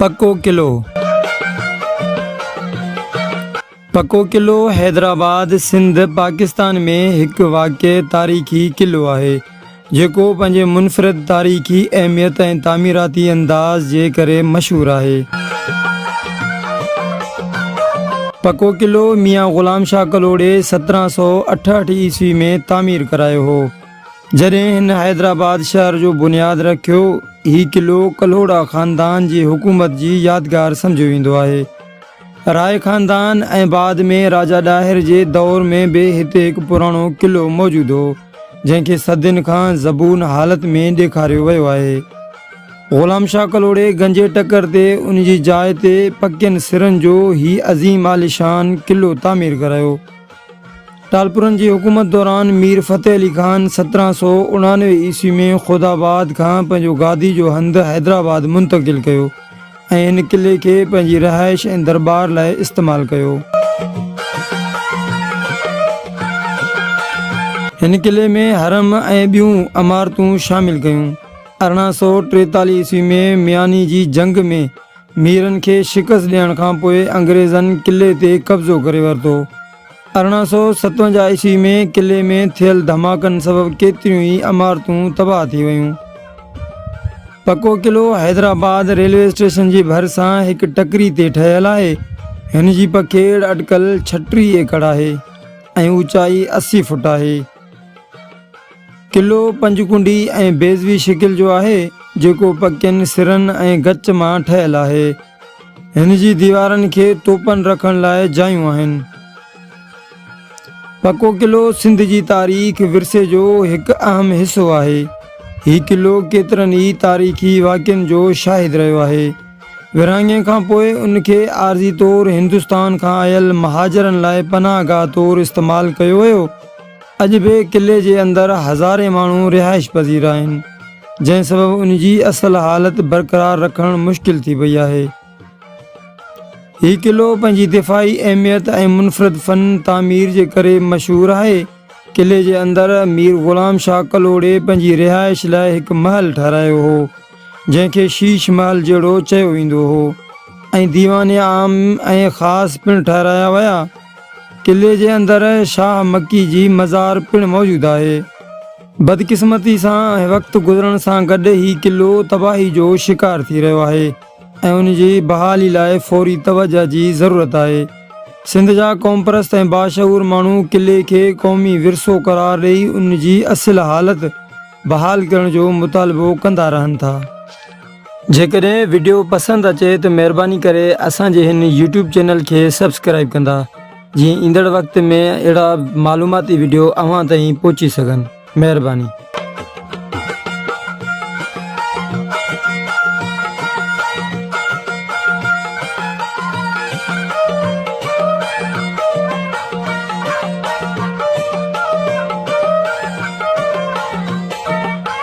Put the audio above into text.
पक्को kilo. पक्को kilo Hyderabad Sindh Pakistan में एक वाक़िअ तारीख़ी किलो है जेको पंहिंजे मुनफ़रिद तारीख़ी अहमियत ऐं तामीराती अंदाज़ जे करे मशहूर है। पक्को किलो मियाँ ग़ुलाम शाह कलोड़े 1768 ईस्वी में तामीर करायो हो। जॾहिं हिन हैदराबाद शहर जो बुनियाद रखियो, ही किलो कलोड़ा ख़ानदान जी हुकूमत जी यादगार सम्झो वेंदो आहे। राय ख़ानदान ऐं बाद में राजा ॾाहिर जे दौर में बि हिते हिकु पुराणो किलो मौजूदु हो जंहिंखे सदियुनि खां ज़बून हालत में ॾेखारियो वियो आहे। ग़ुलाम शाह कलोड़े गंजे टकर ते उन जी जाइ ते पकियनि सिरनि जो ही अज़ीम आलिशान किलो तामीर करायो। टालपुरनि जी हुकूमत दौरान मीर फ़तेह अली ख़ान 1799 ईस्वी में ख़ुदाबाद खां पंहिंजो गादी जो हंधु हैदराबाद मुंतक़िल कयो ऐं हिन किले खे पंहिंजी रहाइश ऐं दरबार लाइ इस्तेमालु कयो। हिन किले में हरम ऐं ॿियूं इमारतूं शामिल कयूं। 1843 ईस्वी में मियानी जी जंग में मीरनि खे शिकस्त ॾियण खां पोइ अंग्रेज़नि किले ते कब्ज़ो करे वरितो। 1857 ईस्वी में किले में थियल धमाकनि सबबु केतिरियूं ई इमारतूं तबाह थी वयूं। पक्को किलो हैदराबाद रेलवे स्टेशन जे भरिसां हिकु टकरी ते ठहियलु आहे। हिन जी पखेड़ अटिकल 36 एकड़ आहे ऐं ऊचाई 80 फुट आहे। किलो पंजकुंडी ऐं बेज़वी शिकिल जो आहे जेको पकियनि सिरनि ऐं गच मां ठहियलु आहे। हिन जी दीवारनि खे तोपनि रखण लाइ जायूं आहिनि। पक्को किलो सिंध जी तारीख़ विरसे जो हिकु अहम हिसो आहे। ही किलो केतिरनि ई तारीख़ी वाक़िअनि जो शाहिद रहियो आहे। विरहाङे खां पोइ उनखे आरज़ी तौरु हिंदुस्तान खां आयल महाजरनि लाइ पनाहगाह तौरु इस्तेमालु कयो वियो। अॼु बि किले जे अंदरि हज़ारे माण्हू रिहाइश पज़ीर आहिनि जंहिं सबबु उन जी असल हालत बरक़रार रखणु मुश्किल थी वई आहे। ही किलो पंहिंजी दिफ़ाई अहमियत ऐं मुनफ़रिद फ़न तामीर जे करे मशहूरु आहे। किले जे अंदरि मीर ग़ुलाम शाह कलोड़े पंहिंजी रिहाइश लाइ हिकु महल ठारायो हो जंहिंखे शीश महल जहिड़ो चयो वेंदो हो ऐं दीवान आम ऐं ख़ासि पिणु ठाराया विया। किले जे अंदरि शाह मकी जी मज़ार पिणु मौजूदु आहे। बदकिस्मती सां वक़्तु गुज़रण सां गॾु ही किलो तबाही जो शिकार थी रहियो आहे ऐं उन जी बहाली लाइ फ़ौरी तवजह जी ज़रूरत आहे। सिंध जा क़ौम परस्त ऐं बाशऊर माण्हू किले खे क़ौमी विरसो करार ॾेई उन जी असल हालत बहाल करण जो मुतालबो कंदा रहनि था। जेकॾहिं वीडियो पसंदि अचे त महिरबानी करे असांजे हिन यूट्यूब चैनल खे सब्सक्राइब कंदा जीअं ईंदड़ वक़्त में अहिड़ा मालूमाती वीडियो अव्हां ताईं पहुची सघनि। महिरबानी।